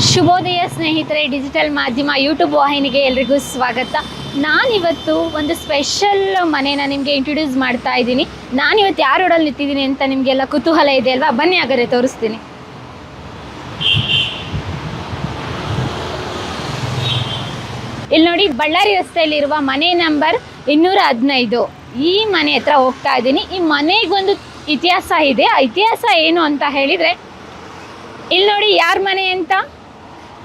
ಶುಭೋದಯ ಸ್ನೇಹಿತರೆ, ಡಿಜಿಟಲ್ ಮಾಧ್ಯಮ ಯೂಟ್ಯೂಬ್ ವಾಹಿನಿಗೆ ಎಲ್ರಿಗೂ ಸ್ವಾಗತ. ನಾನಿವತ್ತು ಒಂದು ಸ್ಪೆಷಲ್ ಮನೇನ ನಿಮಗೆ ಇಂಟ್ರೊಡ್ಯೂಸ್ ಮಾಡ್ತಾ ಇದ್ದೀನಿ. ನಾನಿವತ್ತು ಯಾರ ರೋಡಲ್ಲಿ ನಿಂತಿದ್ದೀನಿ ಅಂತ ನಿಮಗೆಲ್ಲ ಕುತೂಹಲ ಇದೆ ಅಲ್ವಾ? ಬನ್ನಿ ಹಾಗಾದ್ರೆ ತೋರಿಸ್ತೀನಿ. ಇಲ್ಲಿ ನೋಡಿ, ಬಳ್ಳಾರಿ ರಸ್ತೆಯಲ್ಲಿರುವ ಮನೆ ನಂಬರ್ 215. ಈ ಮನೆ ಹತ್ರ ಹೋಗ್ತಾ ಇದ್ದೀನಿ. ಈ ಮನೆಗೊಂದು ಇತಿಹಾಸ ಇದೆ. ಆ ಇತಿಹಾಸ ಏನು ಅಂತ ಹೇಳಿದರೆ, ಇಲ್ಲಿ ನೋಡಿ ಯಾರ ಮನೆ ಅಂತ,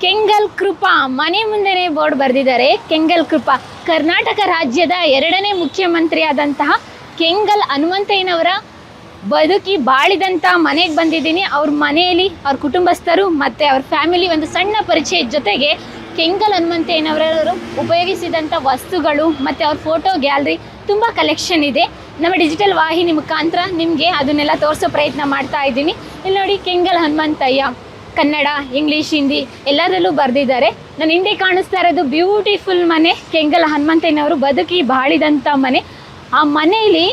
ಕೆಂಗಲ್ ಕೃಪಾ. ಮನೆ ಮುಂದೆನೇ ಬೋರ್ಡ್ ಬರೆದಿದ್ದಾರೆ, ಕೆಂಗಲ್ ಕೃಪಾ. ಕರ್ನಾಟಕ ರಾಜ್ಯದ 2ನೇ ಮುಖ್ಯಮಂತ್ರಿಯಾದಂತಹ ಕೆಂಗಲ್ ಹನುಮಂತಯ್ಯನವರ ಬದುಕಿ ಬಾಳಿದಂಥ ಮನೆಗೆ ಬಂದಿದ್ದೀನಿ. ಅವ್ರ ಮನೆಯಲ್ಲಿ ಅವ್ರ ಕುಟುಂಬಸ್ಥರು ಮತ್ತು ಅವ್ರ ಫ್ಯಾಮಿಲಿ ಒಂದು ಸಣ್ಣ ಪರಿಚಯದ ಜೊತೆಗೆ ಕೆಂಗಲ್ ಹನುಮಂತಯ್ಯನವರು ಉಪಯೋಗಿಸಿದಂಥ ವಸ್ತುಗಳು ಮತ್ತು ಅವ್ರ ಫೋಟೋ ಗ್ಯಾಲರಿ ತುಂಬ ಕಲೆಕ್ಷನ್ ಇದೆ. ನಮ್ಮ ಡಿಜಿಟಲ್ ವಾಹಿನಿ ಮುಖಾಂತರ ನಿಮಗೆ ಅದನ್ನೆಲ್ಲ ತೋರಿಸೋ ಪ್ರಯತ್ನ ಮಾಡ್ತಾ ಇದ್ದೀನಿ. ಇಲ್ಲಿ ನೋಡಿ, ಕೆಂಗಲ್ ಹನುಮಂತಯ್ಯ ಕನ್ನಡ, ಇಂಗ್ಲೀಷ್, ಹಿಂದಿ ಎಲ್ಲದರಲ್ಲೂ ಬರೆದಿದ್ದಾರೆ. ನಾನು ಹಿಂದೆ ಕಾಣಿಸ್ತಾ ಇರೋದು ಬ್ಯೂಟಿಫುಲ್ ಮನೆ, ಕೆಂಗಲ್ ಹನುಮಂತಯ್ಯನವರು ಬದುಕಿ ಬಾಳಿದಂಥ ಮನೆ. ಆ ಮನೆಯಲ್ಲಿ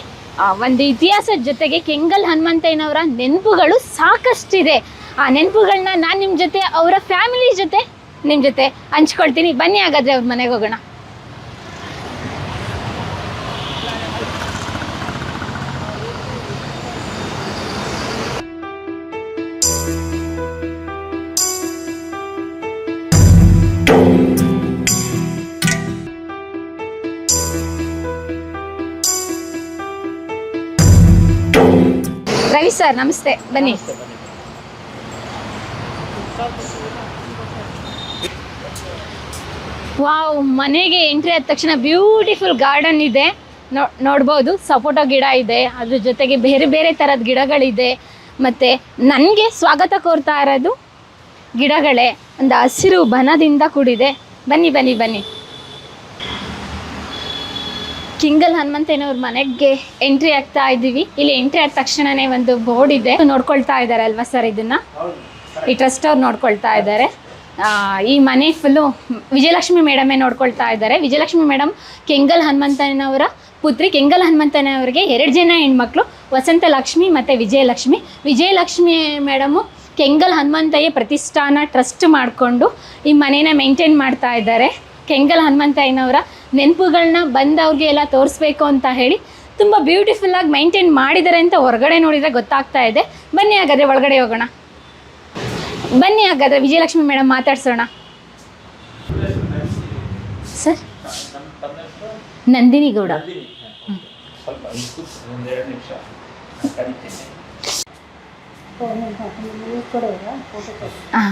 ಒಂದು ಇತಿಹಾಸದ ಜೊತೆಗೆ ಕೆಂಗಲ್ ಹನುಮಂತಯ್ಯನವರ ನೆನಪುಗಳು ಸಾಕಷ್ಟಿದೆ. ಆ ನೆನಪುಗಳನ್ನ ನಾನು ನಿಮ್ಮ ಜೊತೆ, ಅವರ ಫ್ಯಾಮಿಲಿ ಜೊತೆ ನಿಮ್ಮ ಜೊತೆ ಹಂಚ್ಕೊಳ್ತೀನಿ. ಬನ್ನಿ ಹಾಗಾದರೆ ಅವ್ರ ಮನೆಗೆ ಹೋಗೋಣ. ರವಿ ಸರ್, ನಮಸ್ತೆ. ಬನ್ನಿ. ವಾವ್, ಮನೆಗೆ ಎಂಟ್ರಿ ಆದ ತಕ್ಷಣ ಬ್ಯೂಟಿಫುಲ್ ಗಾರ್ಡನ್ ಇದೆ. ನೋಡ್ಬೋದು, ಸಪೋಟೊ ಗಿಡ ಇದೆ, ಅದ್ರ ಜೊತೆಗೆ ಬೇರೆ ಬೇರೆ ಥರದ ಗಿಡಗಳಿದೆ. ಮತ್ತು ನನಗೆ ಸ್ವಾಗತ ಕೋರ್ತಾ ಇರೋದು ಗಿಡಗಳೇ. ಒಂದು ಹಸಿರು ಬನದಿಂದ ಕೂಡಿದೆ. ಬನ್ನಿ ಬನ್ನಿ ಬನ್ನಿ. ಕೆಂಗಲ್ ಹನುಮಂತಯ್ಯನವ್ರ ಮನೆಗೆ ಎಂಟ್ರಿ ಆಗ್ತಾ ಇದ್ದೀವಿ. ಇಲ್ಲಿ ಎಂಟ್ರಿ ಆದ ತಕ್ಷಣವೇ ಒಂದು ಬೋರ್ಡ್ ಇದೆ. ನೋಡ್ಕೊಳ್ತಾ ಇದ್ದಾರೆ ಅಲ್ವಾ ಸರ್? ಇದನ್ನು ಈ ಟ್ರಸ್ಟ್ ಅವ್ರು ನೋಡ್ಕೊಳ್ತಾ ಇದ್ದಾರೆ. ಈ ಮನೆ ಫುಲ್ಲು ವಿಜಯಲಕ್ಷ್ಮಿ ಮೇಡಮೇ ನೋಡ್ಕೊಳ್ತಾ ಇದ್ದಾರೆ. ವಿಜಯಲಕ್ಷ್ಮಿ ಮೇಡಮ್ ಕೆಂಗಲ್ ಹನುಮಂತಯ್ಯನವರ ಪುತ್ರಿ. ಕೆಂಗಲ್ ಹನುಮಂತಯ್ಯನವರಿಗೆ 2 ಜನ ಹೆಣ್ಮಕ್ಳು, ವಸಂತ ಲಕ್ಷ್ಮಿ ಮತ್ತು ವಿಜಯಲಕ್ಷ್ಮಿ. ವಿಜಯಲಕ್ಷ್ಮಿ ಮೇಡಮು ಕೆಂಗಲ್ ಹನುಮಂತಯ್ಯ ಪ್ರತಿಷ್ಠಾನ ಟ್ರಸ್ಟ್ ಮಾಡಿಕೊಂಡು ಈ ಮನೇನ ಮೇಂಟೈನ್ ಮಾಡ್ತಾ ಇದ್ದಾರೆ. ಕೆಂಗಲ್ ಹನುಮಂತಯ್ಯನವರ ನೆನಪುಗಳನ್ನ ಬಂದವ್ರಿಗೆ ಎಲ್ಲ ತೋರಿಸ್ಬೇಕು ಅಂತ ಹೇಳಿ ತುಂಬ ಬ್ಯೂಟಿಫುಲ್ಲಾಗಿ ಮೇಂಟೈನ್ ಮಾಡಿದ್ದಾರೆ ಅಂತ ಹೊರಗಡೆ ನೋಡಿದರೆ ಗೊತ್ತಾಗ್ತಾ ಇದೆ. ಬನ್ನಿ ಹಾಗಾದರೆ ಒಳಗಡೆ ಹೋಗೋಣ. ಬನ್ನಿ ಹಾಗಾದರೆ ವಿಜಯಲಕ್ಷ್ಮಿ ಮೇಡಮ್ ಮಾತಾಡ್ಸೋಣ. ಸರ್, ನಂದಿನಿ ಗೌಡ.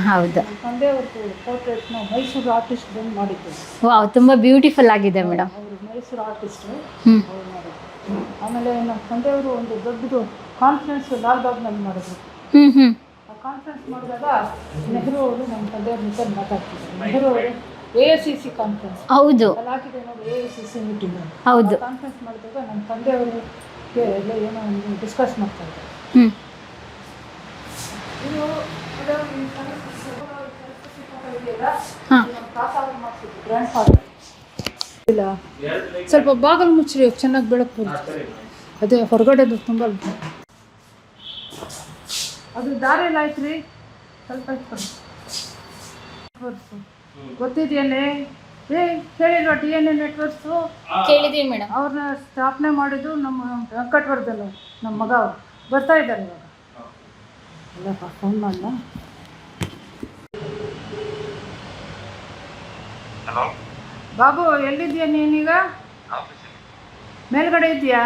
ಹೌದು. ಮೈಸೂರು ಆರ್ಟಿಸ್ಟ್ ಬಂದು ಮಾಡಿದ್ದು. ವಾವ್, ತುಂಬ ಬ್ಯೂಟಿಫುಲ್ ಆಗಿದೆ ಮೇಡಮ್. ಅವರು ಮೈಸೂರು ಆರ್ಟಿಸ್ಟು. ಆಮೇಲೆ ನಮ್ಮ ತಂದೆಯವರು ಒಂದು ದೊಡ್ಡದು ಕಾನ್ಫರೆನ್ಸ್ ಲಾಲ್ಬಾಗ್ನಲ್ಲಿ ಮಾಡಿದ್ರು. ಆ ಕಾನ್ಫರೆನ್ಸ್ ಮಾಡಿದಾಗ ನೆಹರು ಅವರು ನಮ್ಮ ತಂದೆಯವ್ರ ಜೊತೆ ಮಾತಾಡ್ತಿದ್ರು. ನೆಹರು ಅವರು AICC ಕಾನ್ಫರೆನ್ಸ್. ಹೌದು, ಹಾಕಿದೆ ನೋಡಿ, AICC ಮೀಟಿಂಗ್. ಹೌದು. ಕಾನ್ಫರೆನ್ಸ್ ಮಾಡಿದಾಗ ನಮ್ಮ ತಂದೆಯವ್ರಿಗೆ ಎಲ್ಲ ಏನೋ ಒಂದು ಡಿಸ್ಕಸ್ ಮಾಡ್ತಾ ಇದ್ದಾರೆ. ಇಲ್ಲ, ಸ್ವಲ್ಪ ಬಾಗಲು ಮುಚ್ಚ್ರಿ, ಚೆನ್ನಾಗಿ ಬೆಳಕು ಬರುತ್ತೆ. ಅದೇ ಹೊರಗಡೆದು ತುಂಬ ಅದು ದಾರಿಯಲ್ಲಿ ಆಯ್ತು ರೀ. ಸ್ವಲ್ಪ ಗೊತ್ತಿದೆಯಲ್ಲೇ? ಹೇಳಿಲ್ವಾ DNA ನೆಟ್ವರ್ಕ್ಸು? ಕೇಳಿದೀವಿ ಮೇಡಮ್. ಅವ್ರನ್ನ ಸ್ಥಾಪನೆ ಮಾಡಿದ್ದು ನಮ್ಮ ವೆಂಕಟವರ್ಧನ್, ನಮ್ಮ ಮಗ. ಅವರು ಬರ್ತಾ ಇದ್ದಾರೆ ಇವಾಗ. ಅಲ್ಲಪ್ಪ, ಫೋನ್ ಮಾಡಲ. ಬಾಬು, ಎಲ್ಲಿದ್ದೀಯ ನೀನೀಗ? ಮೇಲ್ಗಡೆ ಇದೆಯಾ?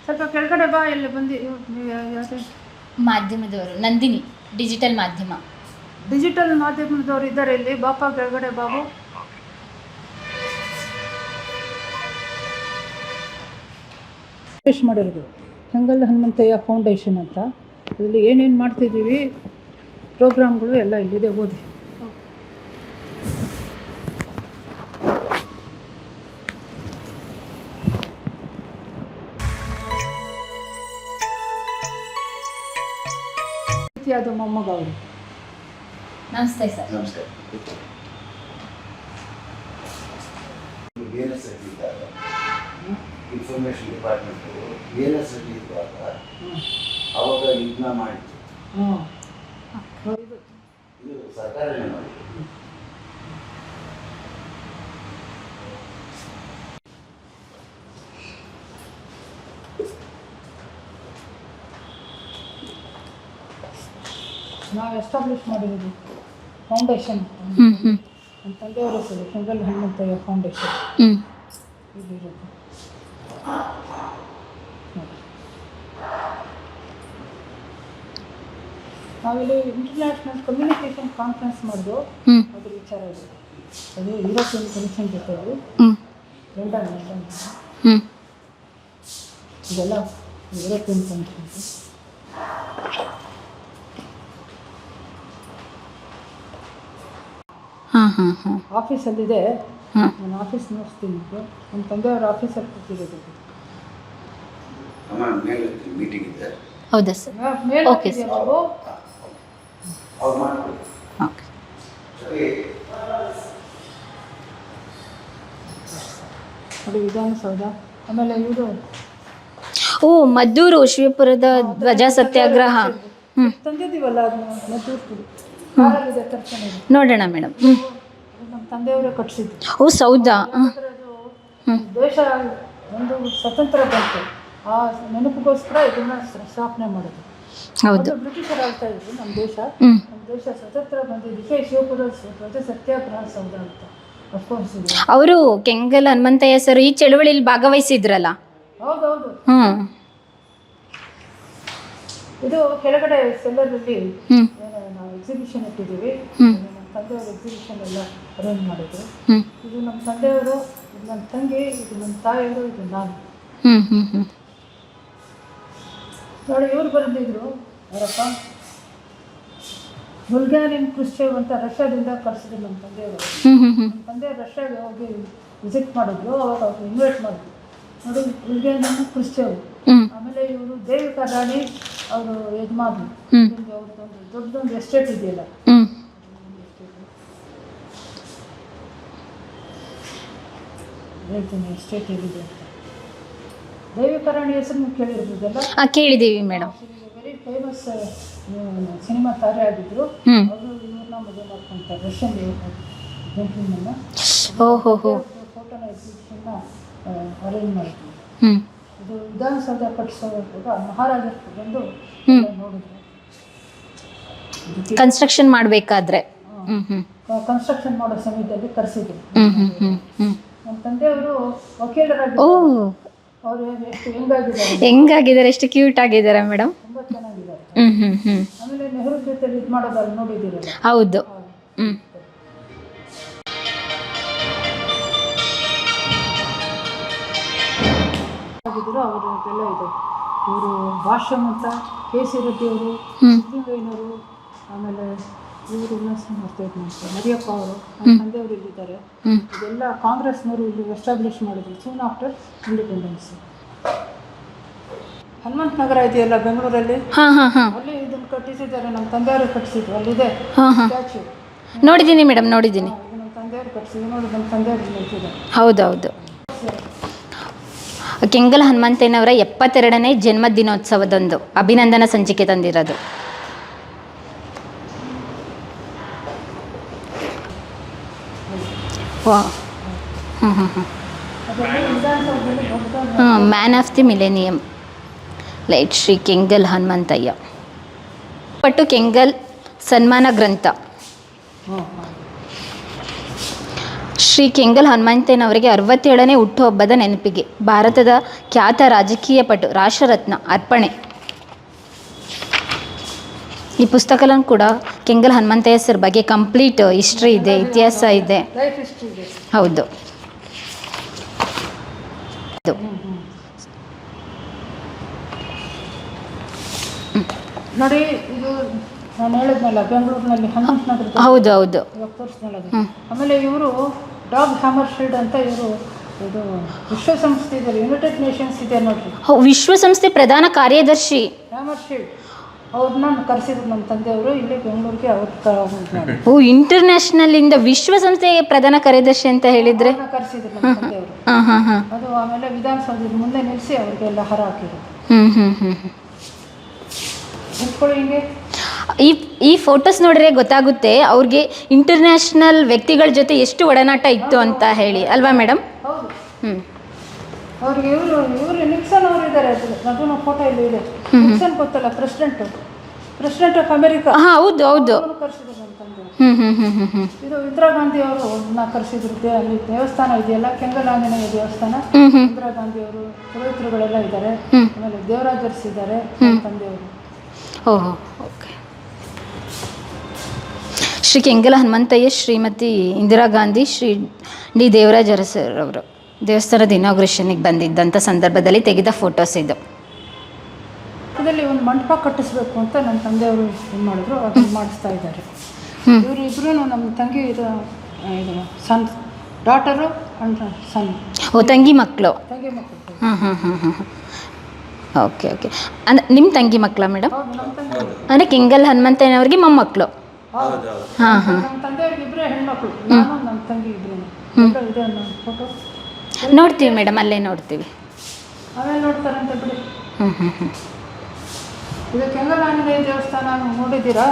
ಸ್ವಲ್ಪ ಕೆಳಗಡೆ ಬಾ. ಎಲ್ಲಿ ಬಂದು ಮಾಧ್ಯಮದವರು, ನಂದಿನಿ, ಡಿಜಿಟಲ್ ಮಾಧ್ಯಮ. ಡಿಜಿಟಲ್ ಮಾಧ್ಯಮದವರು ಇದ್ದಾರೆ ಇಲ್ಲಿ. ಬಾಪ ಕೆಳಗಡೆ ಬಾಬು. ಮಾಡಿರೋದು ಕೆಂಗಲ್ ಹನುಮಂತಯ್ಯ ಫೌಂಡೇಶನ್ ಅಂತ. ಇಲ್ಲಿ ಏನೇನು ಮಾಡ್ತಿದ್ದೀವಿ, ಪ್ರೋಗ್ರಾಮ್ಗಳು ಎಲ್ಲ ಇಲ್ಲಿದೆ, ಓದಿ. ಅದು ಮೊಮ್ಮಗ ಅವರು. ನಮಸ್ತೆ ಸರ್. ನಮಸ್ಕಾರ. ಇನ್ಫಾರ್ಮೇಷನ್ ಡಿಪಾರ್ಟ್ಮೆಂಟು BNS ಇದ್ದಾಗ ಅವಾಗ ಇದನ್ನ ಮಾಡಿತ್ತು. ಇದು ಸರ್ಕಾರನೇ ಮಾಡಿ. ನಾವು ಎಸ್ಟಾಬ್ಲಿಷ್ ಮಾಡಿರೋದು ಫೌಂಡೇಶನ್ ನಮ್ಮ ತಂದೆಯವರ ಹೆಸರು ಕೆಂಗಲ್ ಹನುಮಂತಯ್ಯ ಫೌಂಡೇಶನ್ ಇಲ್ಲಿರೋದು. ನಾವಿಲ್ಲಿ ಇಂಟರ್ನ್ಯಾಷನಲ್ ಕಮ್ಯುನಿಕೇಷನ್ ಕಾನ್ಫರೆನ್ಸ್ ಮಾಡಿದ್ದು ಅದ್ರ ವಿಚಾರ ಇದೆ. ಅದು ಯುರೋಪಿಯನ್ ಕಮಿಷನ್ ಜೊತೆಗೆ ಲಂಡನ್ ಇದೆಲ್ಲ ಯುರೋಪಿಯನ್ ಕಮಿಷನ್. ಆಫೀಸಲ್ಲಿದೆ, ನಾನು ಆಫೀಸ್ ನೋಡ್ತೀನಿ. ನಮ್ಮ ತಂದೆಯವ್ರ ಆಫೀಸಲ್ಲಿ ಕೂತಿರೋದು. ಅಮ್ಮ ಮೇಲೆ ಮೀಟಿಂಗ್ ಇದೆ. ಹೌದಾ ಸರ್? ಮೇಲೆ ಓಕೆ ಸರ್. ಬಾಬು ಅವ್ರು ಮಾಡ್ಕೊಳ್ಳಿ. ಓಕೆ. ಸರಿ. ನೋಡಿ ವಿಧಾನಸೌಧ. ಆಮೇಲೆ ಇವರು ಓ, ಮದ್ದೂರು ಶಿವಪುರದ ಧ್ವಜ ಸತ್ಯಾಗ್ರಹ. ತಂದಿದ್ದೀವಲ್ಲ ಅದನ್ನ ಮದ್ದೂರು ಕಾರಲ್ಲಿದೆ ತರ್ಪಣೆ. ನೋಡೋಣ ಮೇಡಮ್. ನಮ್ಮ ತಂದೆಯವರೇ ಕಟ್ಟಿಸಿದ್ದು. ಓ ಸೌದಾ. ದೇಶ ಒಂದು ಸ್ವತಂತ್ರ ಬಂತು, ಆ ನೆನಪಿಗೋಸ್ಕರ ಇದನ್ನ ಸ್ಥಾಪನೆ ಮಾಡೋದು. ಹೌದು. ಬ್ರಿಟಿಷರು ಆಳ್ತಾ ಇದ್ರು ನಮ್ಮ ದೇಶ. ಹ್ಮ್. ನಮ್ಮ ದೇಶ ಸ್ವತಂತ್ರ ಬಂದಿದ್ದಕ್ಕೆ ಶಿವಪುರ ಧ್ವಜ ಸತ್ಯಾಗ್ರಹ ಸೌಧ ಅಂತ ಅಫ್ಕೋರ್ಸ್ ಇದೆ. ಅವರು ಕೆಂಗಲ್ ಹನುಮಂತಯ್ಯ ಸರ್ ಈ ಚಳುವಳಿಯಲ್ಲಿ ಭಾಗವಹಿಸಿದ್ರಲ್ಲ. ಹೌದೌದು. ಇದು ಕೆಳಗಡೆ ಸೆಲ್ಲರಲ್ಲಿ ನಾವು ಎಕ್ಸಿಬಿಷನ್ ಇಟ್ಟಿದ್ದೀವಿ. ನಮ್ಮ ತಂದೆಯವರು ಎಕ್ಸಿಬಿಷನ್ ಎಲ್ಲ ಅರೇಂಜ್ ಮಾಡಿದ್ರು. ಇದು ನಮ್ಮ ತಂದೆಯವರು, ಇದು ನನ್ನ ತಂಗಿ, ಇದು ನಮ್ಮ ತಾಯಿಯವರು, ಇದು ನಾನು. ನೋಡಿ ಇವ್ರು ಬಂದಿದ್ರು ಅವರಪ್ಪ ಬುಲ್ಗೇರಿಯನ್ ಕ್ರಿಶ್ಚೇವ್ ಅಂತ ರಷ್ಯಾದಿಂದ ಕಳಿಸಿದ್ರು ನಮ್ಮ ತಂದೆಯವರು. ನಮ್ಮ ತಂದೆಯವರು ರಷ್ಯಾಗೆ ಹೋಗಿ ವಿಸಿಟ್ ಮಾಡಿದ್ರು. ಅವಾಗ ಅವ್ರು ಇನ್ವೈಟ್ ಮಾಡಿದ್ರು. ನೋಡಿ ಬುಲ್ಗೇರಿಯನ್ ಕ್ರಿಶ್ಚೇವ್. ಆಮೇಲೆ ಇವರು ದೇವಿಕಾ ರಾಣಿ ಅವರು ಯಜಮಾನ್ರು. ಅವ್ರದ್ದೊಂದು ದೊಡ್ಡದೊಂದು ಎಸ್ಟೇಟ್ ಇದೆಯಲ್ಲ, ಹೇಳ್ತೀನಿ ಎಸ್ಟೇಟ್ ಎಲ್ಲಿದೆ ಅಂತ. ದೇವಿಕಾ ರಾಣಿ ಹೆಸರು ಕೇಳಿರ್ಬೋದಲ್ಲ? ಕೇಳಿದ್ದೀವಿ ಮೇಡಮ್. ವೆರಿ ಫೇಮಸ್ ಸಿನಿಮಾ ತಾರೆ ಆಗಿದ್ರು. ಅವರು ಇವ್ರನ್ನ ಮದುವೆ ಮಾಡ್ಕೊತಾರೆ, ರಷ್ಯನ್ ಜೆಂಟ್ಲ್ಮನ್ನ. ಓಹೋ. ಫೋಟೋನ ಎಕ್ಸಿಬಿಷನ್ನ ಅರೇಂಜ್ ಮಾಡಿದ್ರು. ಇದು ವಿಧಾನಸೌಧ ಕಟ್ಟಿಸೋವಾಗ ಮಹಾರಾಜರು ಬಂದು ನೋಡಿದ್ರು. ಕನ್ಸ್ಟ್ರಕ್ಷನ್ ಮಾಡಬೇಕಾದ್ರೆ ಕನ್ಸ್ಟ್ರಕ್ಷನ್ ಮಾಡೋ ಸಮಯದಲ್ಲಿ ಕರೆಸಿದ್ರು. ನಮ್ಮ ತಂದೆಯವರು ವಕೀಲರಾಗಿ ಅವರು ಎಷ್ಟು ಹೆಂಗಾಗಿದ್ದಾರೆ, ಎಷ್ಟು ಕ್ಯೂಟ್ ಆಗಿದ್ದಾರೆ ಮೇಡಮ್. ತುಂಬ ಚೆನ್ನಾಗಿದ್ದಾರೆ. ಆಮೇಲೆ ನೆಹರು ಜೊತೆ ಇದು ಮಾಡೋದಲ್ಲ ನೋಡಿದ್ದೀರಲ್ಲ? ಹೌದು. ಆಗಿದ್ರು ಅವರದೆಲ್ಲ ಇದೆ. ಇವರು ಭಾಷ್ಯಂ ಅಂತ ಕೆ.ಸಿ. ರೆಡ್ಡಿ ಅವರು, ಸಿದ್ದಲಿಂಗಯ್ಯನವರು, ಆಮೇಲೆ ಇವರು ಮರಿಯಪ್ಪ ಅವರು, ನಮ್ಮ ತಂದೆಯವರು ಇಲ್ಲಿದ್ದಾರೆ. ಇದೆಲ್ಲ ಕಾಂಗ್ರೆಸ್ನವರು ಇಲ್ಲಿ ಎಸ್ಟಾಬ್ಲಿಷ್ ಮಾಡಿದ್ರು ಸೂನ್ ಆಫ್ಟರ್ ಇಂಡಿಪೆಂಡೆನ್ಸ್. ಹನುಮಂತ ನಗರ ಇದೆಯಲ್ಲ ಬೆಂಗಳೂರಲ್ಲಿ, ಅಲ್ಲಿ ಇದನ್ನು ಕಟ್ಟಿಸಿದ್ದಾರೆ. ನಮ್ಮ ತಂದೆಯವರು ಕಟ್ಟಿಸಿದ್ರು. ಅಲ್ಲಿದೆ ಸ್ಟ್ಯಾಚ್ಯೂ. ನೋಡಿದ್ದೀನಿ ಮೇಡಮ್, ನೋಡಿದ್ದೀನಿ. ನಮ್ಮ ತಂದೆಯವರು ಕಟ್ಟಿಸಿದ್ರು. ನೋಡಿ ನಮ್ಮ ತಂದೆಯವರು ನಿಲ್ತಿದ್ದಾರೆ. ಹೌದೌದು. ಕೆಂಗಲ್ ಹನುಮಂತಯ್ಯನವರ 72ನೇ ಜನ್ಮ ದಿನೋತ್ಸವದಂದು ಅಭಿನಂದನಾ ಸಂಚಿಕೆ ತಂದಿರೋದು. Man of the millennium light Shri Kengal Hanumanthaiah ಪಟ್ಟು ಕೆಂಗಲ್ ಸನ್ಮಾನ ಗ್ರಂಥ. ಶ್ರೀ ಕೆಂಗಲ್ ಹನುಮಂತಯ್ಯನವರಿಗೆ 67ನೇ ಹುಟ್ಟುಹಬ್ಬದ ನೆನಪಿಗೆ ಭಾರತದ ಖ್ಯಾತ ರಾಜಕೀಯ ಪಟು ರಾಷ್ಟ್ರರತ್ನ ಅರ್ಪಣೆ. ಈ ಪುಸ್ತಕಗಳನ್ನು ಕೂಡ ಕೆಂಗಲ್ ಹನುಮಂತಯ್ಯ ಸರ್ ಬಗ್ಗೆ ಕಂಪ್ಲೀಟ್ ಹಿಸ್ಟ್ರಿ ಇದೆ, ಇತಿಹಾಸ ಇದೆ. ಹೌದು. ನೋಡಿ ಇದು ನಾನು ಹೇಳಿದ್ನಲ್ಲ ಬೆಂಗಳೂರಿನಲ್ಲಿ ಹನುಮಂತ ನಗರ. ಹೌದು ಹೌದು. ಆಮೇಲೆ ಇವರು ಡಾಗ್ ಹ್ಯಾಮರ್ಶೀಲ್ಡ್ ಅಂತ ಇವರು ಇದು ವಿಶ್ವಸಂಸ್ಥೆ ಇದೆ, ಯುನೈಟೆಡ್ ನೇಷನ್ಸ್ ಇದೆ ನೋಡ್ರಿ, ವಿಶ್ವಸಂಸ್ಥೆ ಪ್ರಧಾನ ಕಾರ್ಯದರ್ಶಿ ಹ್ಯಾಮರ್ಶೀಲ್ಡ್. ಅವ್ರನ್ನ ಕರೆಸಿದ್ರು ನಮ್ಮ ತಂದೆಯವರು ಇಲ್ಲಿ ಬೆಂಗಳೂರಿಗೆ. ಓ, ಇಂಟರ್ನ್ಯಾಷನಲ್ ಇಂದ ವಿಶ್ವಸಂಸ್ಥೆಯ ಪ್ರಧಾನ ಕಾರ್ಯದರ್ಶಿ ಅಂತ ಹೇಳಿದ್ರೆ ಕರೆಸಿದ್ರು ನಮ್ಮ ತಂದೆಯವರು. ಅದು ಆಮೇಲೆ ವಿಧಾನಸೌಧದ ಮುಂದೆ ನಿಲ್ಲಿಸಿ ಅವ್ರಿಗೆಲ್ಲ ಹಾರ ಹಾಕಿದ್ರು. ನಿಂತ್ಕೊಳ್ಳಿ ಹಿಂಗೆ. ಈ ಫೋಟೋಸ್ ನೋಡಿದ್ರೆ ಗೊತ್ತಾಗುತ್ತೆ ಅವ್ರಿಗೆ ಇಂಟರ್ನ್ಯಾಷನಲ್ ವ್ಯಕ್ತಿಗಳ ಜೊತೆ ಎಷ್ಟು ಒಡನಾಟ ಇತ್ತು ಅಂತ ಹೇಳಿ ಅಲ್ವಾ ಮೇಡಮ್? ಹೌದು. ಹ್ಞೂ ಅವ್ರಿಗೆ ಇವರು ನಿಕ್ಸನ್ ಅವರು ಇದ್ದಾರೆ, ಅದನ್ನು ಫೋಟೋ ಇಲ್ಲಿ ಇದೆ. ನಿಕ್ಸನ್ ಗೊತ್ತಲ್ಲ, ಪ್ರೆಸಿಡೆಂಟ್ ಆಫ್ ಅಮೆರಿಕಾ. ಹಾಂ ಹೌದು ಹೌದು. ಕರೆಸಿದ್ರು ನಮ್ಮ ತಂದೆ. ಹ್ಞೂ ಇದು ಇಂದಿರಾ ಗಾಂಧಿ ಅವರು ಕರೆಸಿದ್ರು. ಅಲ್ಲಿ ದೇವಸ್ಥಾನ ಇದೆಯಲ್ಲ, ಕೆಂಗಲ್ ಆಂಜನೇಯ ದೇವಸ್ಥಾನ. ಇಂದಿರಾ ಗಾಂಧಿ ಅವರು ಪುರೋಹಿತರುಗಳೆಲ್ಲ ಇದ್ದಾರೆ. ಆಮೇಲೆ ದೇವರಾಜ್ ಅರಸ್ ಇದ್ದಾರೆ, ನಮ್ಮ ತಂದೆಯವರು. ಓಹೋ ಓಕೆ. ಶ್ರೀ ಕೆಂಗಲ ಹನುಮಂತಯ್ಯ, ಶ್ರೀಮತಿ ಇಂದಿರಾ ಗಾಂಧಿ, ಶ್ರೀ ಡಿ ದೇವರಾಜ್ ಅರಸರವರು ದೇವಸ್ಥಾನದ ಇನಾಗ್ರೇಷನ್ಗೆ ಬಂದಿದ್ದಂಥ ಸಂದರ್ಭದಲ್ಲಿ ತೆಗೆದ ಫೋಟೋಸ್ ಇದು. ಇದರಲ್ಲಿ ಒಂದು ಮಂಟಪ ಕಟ್ಟಿಸ್ಬೇಕು ಅಂತ ನಮ್ಮ ತಂದೆಯವರು ಇದು ಮಾಡಿದ್ರು, ಅದನ್ನು ಮಾಡಿಸ್ತಾ ಇದ್ದಾರೆ. ಇವರು ಇಬ್ಬರೂ ನಮ್ಮ ತಂಗಿ ಇದು ಸನ್, ಡಾಟರು ಅಂಡ್ ಸನ್. ಓ ತಂಗಿ ಮಕ್ಕಳು. ತಂಗಿ ಮಕ್ಕಳು. ಹಾಂ ಓಕೆ ಓಕೆ. ಅಂದರೆ ನಿಮ್ಮ ತಂಗಿ ಮಕ್ಕಳ ಮೇಡಮ್? ಹೌದು, ನಮ್ಮ ತಂಗಿ. ಅಂದರೆ ಕೆಂಗಲ್ ಹನುಮಂತಯ್ಯನವ್ರಿಗೆ ಮೊಮ್ಮಕ್ಕಳು. ಹಾಂ ನಮ್ಮ ತಂದೆಯವ್ರಿಗೆ ಇಬ್ಬರೇ ಹೆಣ್ಮಕ್ಳು, ನಾನು ನಮ್ಮ ತಂಗಿ ಇಬ್ಬರು. ಇದೆ ನಮ್ಮ ಫೋಟೋ. ನೋಡ್ತೀವಿ ಮೇಡಮ್, ಅಲ್ಲೇ ನೋಡ್ತೀವಿ. ಆಮೇಲೆ ನೋಡ್ತಾರಂತ ಬಿಡಿ. ಇದು ಕೆಂಗಲ್ ಆಂಜನೇಯ ದೇವಸ್ಥಾನ ನೋಡಿದ್ದೀರಾ?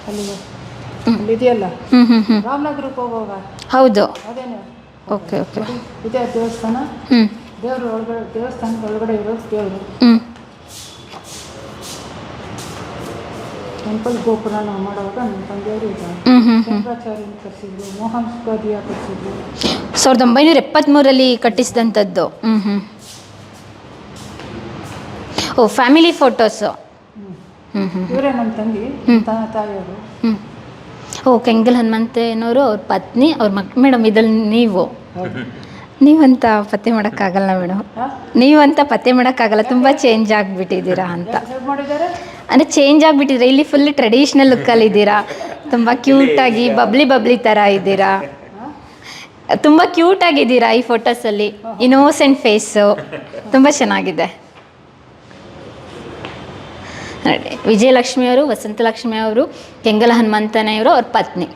ಅಲ್ಲಿ ಇದೆಯಲ್ಲ, ರಾಮನಗರಕ್ಕೆ ಹೋಗುವಾಗ. ಹೌದು. ಅದೇನೆ. Okay okay. ಇದೇ ದೇವಸ್ಥಾನ. ದೇವರು ಒಳಗಡೆ, ದೇವಸ್ಥಾನದ ಒಳಗಡೆ ಇರೋದು ದೇವರು. ಟೆಂಪಲ್ ಗೋಪುರ ನಾವು ಮಾಡುವಾಗ ನಮ್ಮ ತಂದೆಯವರು ಇದ್ದಾರೆ. ಶಂಕರಾಚಾರ್ಯನ ಕರೆಸಿದ್ರು, ಮೋಹನ್ ಸುಖಾದಿಯ ಕರೆಸಿದ್ರು. 1973 ಕಟ್ಟಿಸಿದಂಥದ್ದು. ಓ ಫ್ಯಾಮಿಲಿ ಫೋಟೋಸು. ಇವರೇ ನಮ್ಮ ತಂಗಿ, ತಾಯಿಯವರು. ಓ ಕೆಂಗಲ್ ಹನುಮಂತಯ್ಯನವರು, ಅವ್ರ ಪತ್ನಿ, ಅವ್ರ ಮೇಡಮ್ ಇದ್ರಲ್ಲಿ ನೀವಂತ ಪತ್ತೆ ಮಾಡೋಕ್ಕಾಗಲ್ಲ ಮೇಡಮ್, ನೀವಂತ ಪತ್ತೆ ಮಾಡೋಕ್ಕಾಗಲ್ಲ, ತುಂಬ ಚೇಂಜ್ ಆಗಿಬಿಟ್ಟಿದ್ದೀರಾ ಅಂತ. ಮಾಡಿದ್ದಾರೆ ಅಂದರೆ ಚೇಂಜ್ ಆಗಿಬಿಟ್ಟಿದ್ರೆ, ಇಲ್ಲಿ ಫುಲ್ ಟ್ರೆಡಿಷ್ನಲ್ ಲುಕ್ಕಲ್ಲಿದ್ದೀರಾ, ತುಂಬ ಕ್ಯೂಟಾಗಿ ಬಬ್ಲಿ ಥರ ಇದ್ದೀರಾ, ತುಂಬ ಕ್ಯೂಟಾಗಿದ್ದೀರಾ ಈ ಫೋಟೋಸಲ್ಲಿ. ಇನ್ನೋಸೆಂಟ್ ಫೇಸು ತುಂಬ ಚೆನ್ನಾಗಿದೆ. ವಿಜಯಲಕ್ಷ್ಮಿಯವರು, ವಸಂತಲಕ್ಷ್ಮಿ ಅವರು, ಕೆಂಗಲ ಹನುಮಂತನವರು, ಅವ್ರ ಪತ್ನಿ,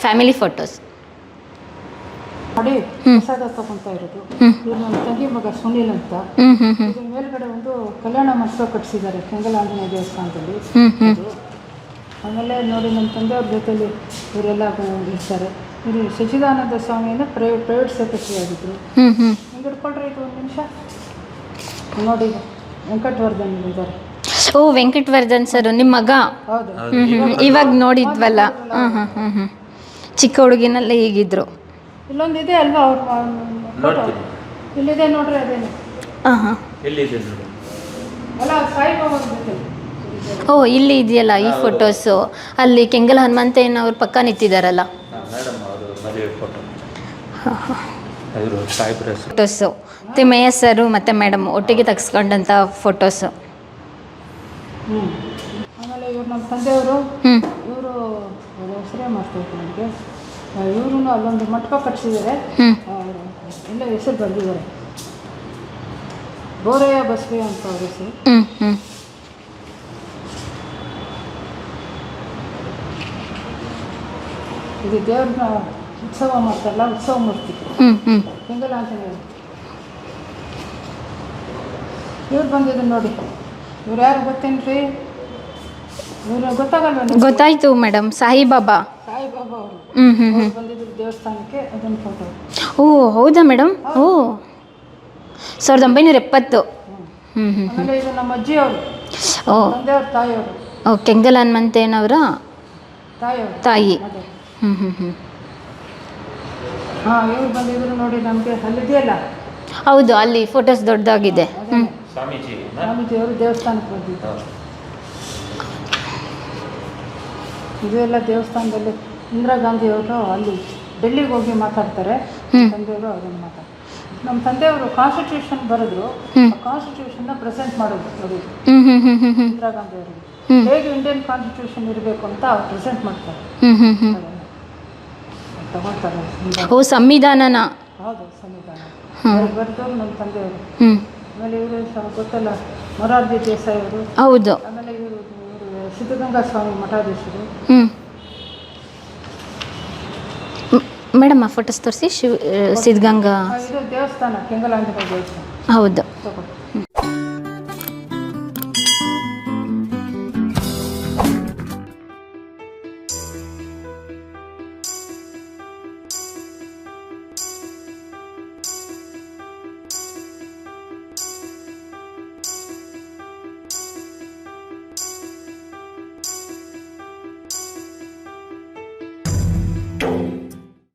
ಫ್ಯಾಮಿಲಿ ಫೋಟೋಸ್ ಮಾಡಿ ಪ್ರಸಾದ ತಗೊತಾ ಇರೋದು. ಇವ್ರು ನನ್ನ ತಂಗಿ ಮಗ ಸುನೀಲ್ ಅಂತ. ಇದ್ರ ಮೇಲ್ಗಡೆ ಒಂದು ಕಲ್ಯಾಣ ಮಂಟಪ ಕಟ್ಟಿಸಿದ್ದಾರೆ ಕೆಂಗಲ್ ಆಂಜನೇಯ ದೇವಸ್ಥಾನದಲ್ಲಿ. ಆಮೇಲೆ ನೋಡಿ, ನಮ್ಮ ತಂದೆಯವ್ರ ಜೊತೆಲಿ ಇವರೆಲ್ಲ ಇರ್ತಾರೆ. ಇವರು ಸಚ್ಚಿದಾನಂದ ಸ್ವಾಮಿಯನ್ನು ಪ್ರೈವೇಟ್ ಸೆಕ್ರೆಟರಿ ಆಗಿದ್ರು. ಹಿಂಗೆ ಹಿಡ್ಕೊಳ್ರಿ, ಇದು ಒಂದು ನಿಮಿಷ ನೋಡಿ. ವೆಂಕಟವರ್ಧನ್ ಇದ್ದಾರೆ. ಓ ವೆಂಕಟವರ್ಧನ್ ಸರ್ ನಿಮ್ಮ ಮಗ? ಹೌದು. ಇವಾಗ ನೋಡಿದ್ವಲ್ಲ. ಚಿಕ್ಕ ಹುಡುಗಿನಲ್ಲಿ ಹೀಗಿದ್ರು. ಇಲ್ಲೊಂದು ಇದೆ ಅಲ್ವಾ ಅವ್ರ ಇಲ್ಲಿದೆ ನೋಡ್ರಿ, ಅದೇನು ಅಲ್ಲ, ಸಾಯಿಬಾಬಾ ಜೊತೆ. ಓ ಇಲ್ಲಿ ಇದೆಯಲ್ಲ ಈ ಫೋಟೋಸು, ಅಲ್ಲಿ ಕೆಂಗಲ್ ಹನುಮಂತಯ್ಯನವ್ರ ಪಕ್ಕ ನಿಂತಿದ್ದಾರಲ್ಲ ಫೋಟೋಸು. ತಿಮ್ಮಯ್ಯ ಸರು ಮತ್ತು ಮೇಡಮ್ ಒಟ್ಟಿಗೆ ತೆಗೆಸ್ಕೊಂಡಂಥ ಫೋಟೋಸು. ಆಮೇಲೆ ಇವ್ರು ನಮ್ಮ ತಂದೆಯವರು, ಇವರು ಹೆಸರೇ ಮಾಡ್ತಾಯಿತ್ತು ನನಗೆ. ಇವರು ಅಲ್ಲೊಂದು ಮಂಟಪ ಕಟ್ಟಿಸಿದ್ದಾರೆ, ಎಲ್ಲ ಹೆಸರು ಬಂದಿದ್ದಾರೆ. ಬೋರಯ್ಯ ಬಸವಿ ಅಂತ ಅವ್ರ ಹೆಸರು. ಇದು ದೇವ್ರನ್ನ ಉತ್ಸವ ಮಾಡ್ತಾರಲ್ಲ, ಉತ್ಸವ ಮೂರ್ತಿ ಕೆಂಗಲ್ ಆಂಜನೇಯ. ಇವ್ರು ಬಂದಿದ್ರು ನೋಡಿ. ಇವ್ರು ಯಾರು ಗೊತ್ತೇನ್ರಿ? ಇವ್ರು ಗೊತ್ತಾಗಲ್ವ? ಗೊತ್ತಾಯ್ತು ಮೇಡಮ್, ಸಾಯಿಬಾಬಾ. ಸಾಯಿಬಾಬಾ ಅವರು ಬಂದಿದ್ರು ದೇವಸ್ಥಾನಕ್ಕೆ, ಅದನ್ನು ಫೋಟೋ. ಓ ಹೌದಾ ಮೇಡಮ್? ಓ 1970. ಆಮೇಲೆ ಇದು ನಮ್ಮ ಅಜ್ಜಿಯವರು, ಓ ತಂದೆಯವ್ರ ತಾಯಿಯವರು. ಓ ಕೆಂಗಲ್ ಹನುಮಂತಯ್ಯನವರ ತಾಯಿ. ಹಾಂ, ಇವ್ರು ಬಂದಿದ್ರು ನೋಡಿ ನಮಗೆ. ಅಲ್ಲಿದೆಯಲ್ಲ, ಹೌದು, ಅಲ್ಲಿ ಫೋಟೋಸ್ ದೊಡ್ಡದಾಗಿದೆ. ಸ್ವಾಮೀಜಿಯವರು ದೇವಸ್ಥಾನಕ್ಕೆ ಬಂದಿದ್ದಾರೆ. ಇದೆಲ್ಲ ದೇವಸ್ಥಾನದಲ್ಲಿ ಇಂದಿರಾ ಗಾಂಧಿಯವರು ಅಲ್ಲಿ ಡೆಲ್ಲಿಗೆ ಹೋಗಿ ಮಾತಾಡ್ತಾರೆ. ತಂದೆಯವರು ಅದನ್ನು ಮಾತಾಡ್ತಾರೆ. ನಮ್ಮ ತಂದೆಯವರು ಕಾನ್ಸ್ಟಿಟ್ಯೂಷನ್ ಬರೆದ್ರು, ಕಾನ್ಸ್ಟಿಟ್ಯೂಷನ್ನ ಪ್ರೆಸೆಂಟ್ ಮಾಡೋದು ನೋಡಿ ಇಂದಿರಾ ಗಾಂಧಿಯವರಿಗೆ. ಹೇಗೆ ಇಂಡಿಯನ್ ಕಾನ್ಸ್ಟಿಟ್ಯೂಷನ್ ಇರಬೇಕು ಅಂತ ಅವ್ರು ಪ್ರೆಸೆಂಟ್ ಮಾಡ್ತಾರೆ, ತಗೊಳ್ತಾರೆ. ಓ ಸಂವಿಧಾನನ? ಹೌದು, ಸಂವಿಧಾನ ಬರೆದವರು ನಮ್ಮ ತಂದೆಯವರು. ಆಮೇಲೆ ಇವರು ಗೊತ್ತಲ್ಲ, ಮೊರಾರ್ಜಿ ದೇಸಾಯಿ ಅವರು. ಹೌದು. ಆಮೇಲೆ ಇವರು ಸಿದ್ಧಗಂಗಾ ಸ್ವಾಮಿ ಮಠಾಧೀಶರು. ಮೇಡಮ್ ಆ ಫೋಟೋಸ್ ತೋರಿಸಿ. ಸಿದ್ಧಗಂಗಾ ಇದು ದೇವಸ್ಥಾನ, ಕೆಂಗಲ್ ಆಂಜನೇಯ ದೇವಸ್ಥಾನ. ಹೌದು. ತಗೊಳ್ಳಿ.